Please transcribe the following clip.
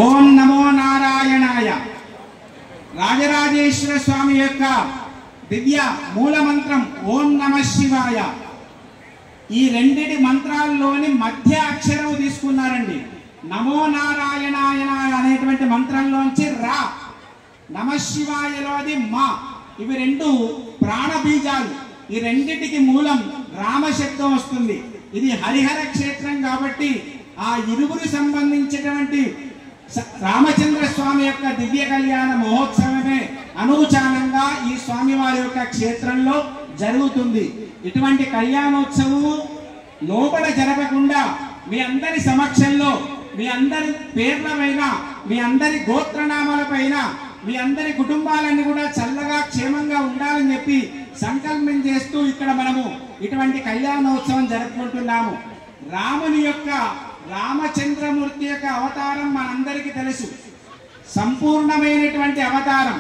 ఓం నమో నారాయణాయ. రాజరాజేశ్వర స్వామి యొక్క దివ్య మూల మంత్రం ఓం నమ శివాయ. ఈ రెండిటి మంత్రాల్లోని మధ్య అక్షరం తీసుకున్నారండి. నమో నారాయణాయ అనేటువంటి మంత్రంలోంచి రా, నమ శివాయలోది మా. ఇవి రెండు ప్రాణబీజాలు. ఈ రెండిటికి మూలం రామశబ్దం వస్తుంది. ఇది హరిహర క్షేత్రం కాబట్టి ఆ ఇరువురు సంబంధించినటువంటి రామచంద్ర స్వామి యొక్క దివ్య కళ్యాణ మహోత్సవమే అనూచానంగా ఈ స్వామి వారి యొక్క క్షేత్రంలో జరుగుతుంది. ఇటువంటి కళ్యాణోత్సవం లోపల జరగకుండా మీ అందరి సమక్షంలో మీ అందరి పేర్ల పైన, మీ అందరి గోత్రనామాల పైన, మీ అందరి కుటుంబాలన్నీ కూడా చల్లగా క్షేమంగా ఉండాలని చెప్పి సంకల్పం చేస్తూ ఇక్కడ మనము ఇటువంటి కళ్యాణోత్సవం జరుపుకుంటున్నాము. రాముని యొక్క రామచంద్రమూర్తి యొక్క అవతారం మనందరికీ తెలుసు. సంపూర్ణమైనటువంటి అవతారం.